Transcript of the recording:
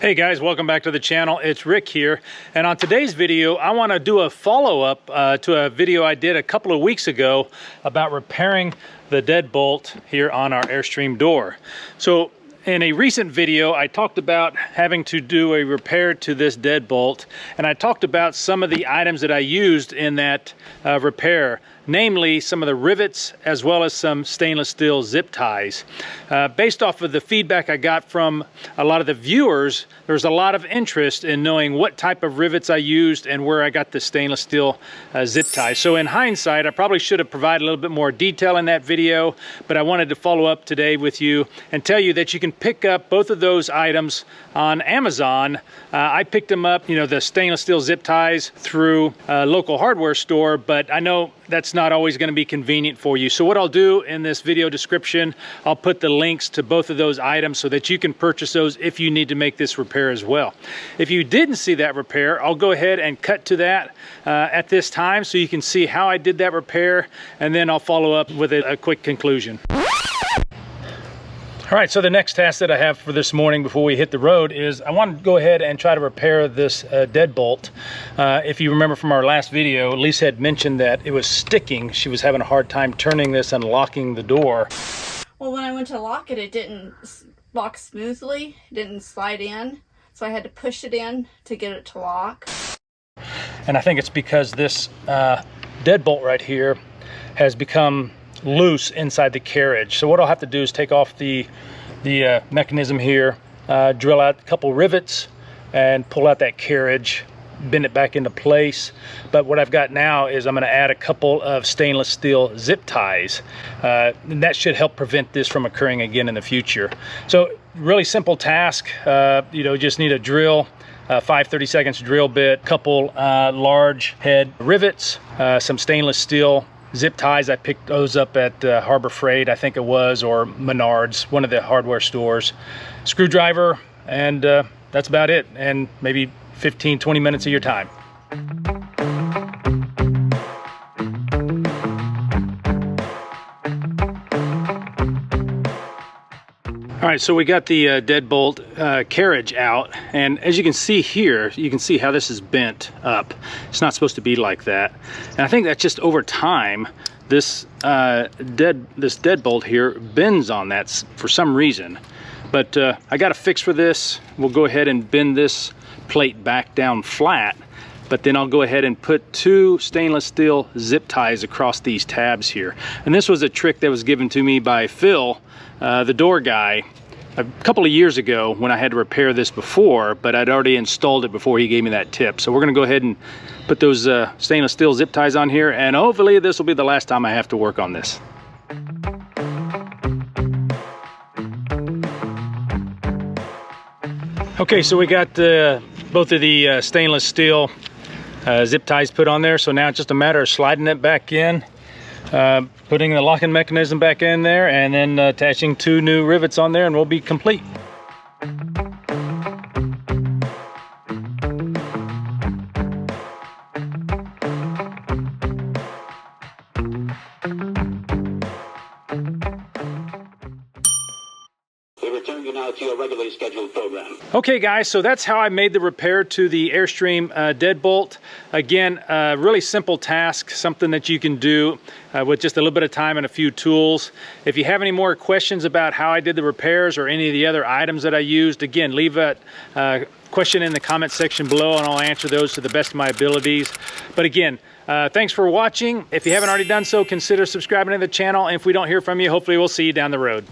Hey guys, welcome back to the channel. It's Rick here, and on today's video I want to do a follow-up to a video I did a couple of weeks ago about repairing the deadbolt here on our Airstream door. So in a recent video I talked about having to do a repair to this deadbolt, and I talked about some of the items that I used in that repair, namely some of the rivets as well as some stainless steel zip ties. Based off of the feedback I got from a lot of the viewers, there's a lot of interest in knowing what type of rivets I used and where I got the stainless steel zip ties. So in hindsight, I probably should have provided a little bit more detail in that video, but I wanted to follow up today with you and tell you that you can pick up both of those items on Amazon. I picked them up, the stainless steel zip ties through a local hardware store, but I know that's not always going to be convenient for you. So what I'll do in this video description, I'll put the links to both of those items so that you can purchase those if you need to make this repair as well. If you didn't see that repair, I'll go ahead and cut to that at this time so you can see how I did that repair, and then I'll follow up with a quick conclusion. All right, so the next task that I have for this morning before we hit the road is I want to go ahead and try to repair this deadbolt. If you remember from our last video, Lisa had mentioned that it was sticking. She was having a hard time turning this and locking the door. Well, when I went to lock it, it didn't lock smoothly. It didn't slide in, so I had to push it in to get it to lock. And I think it's because this deadbolt right here has become loose inside the carriage. So what I'll have to do is take off the mechanism here, drill out a couple rivets and pull out that carriage, bend it back into place. But what I've got now is I'm going to add a couple of stainless steel zip ties, and that should help prevent this from occurring again in the future. So really simple task. Just need a drill, 5/32 drill bit, couple large head rivets, some stainless steel zip ties. I picked those up at Harbor Freight, I think it was, or Menards, one of the hardware stores. Screwdriver, and that's about it. And maybe 15-20 minutes of your time. All right, so we got the deadbolt carriage out, and as you can see here, you can see how this is bent up. It's not supposed to be like that, and I think that just over time, this deadbolt here bends on that for some reason. But I got a fix for this. We'll go ahead and bend this plate back down flat, but then I'll go ahead and put two stainless steel zip ties across these tabs here. And this was a trick that was given to me by Phil, the door guy, a couple of years ago when I had to repair this before, but I'd already installed it before he gave me that tip. So we're gonna go ahead and put those stainless steel zip ties on here, and hopefully this will be the last time I have to work on this. Okay, so we got both of the stainless steel zip ties put on there, so now it's just a matter of sliding it back in, putting the locking mechanism back in there, and then attaching two new rivets on there, and we'll be complete. Now to your regularly scheduled program. Okay guys, so that's how I made the repair to the Airstream deadbolt. Again, really simple task, something that you can do with just a little bit of time and a few tools. If you have any more questions about how I did the repairs or any of the other items that I used, again, leave a question in the comment section below and I'll answer those to the best of my abilities. But again, thanks for watching. If you haven't already done so, consider subscribing to the channel. And if we don't hear from you, hopefully we'll see you down the road.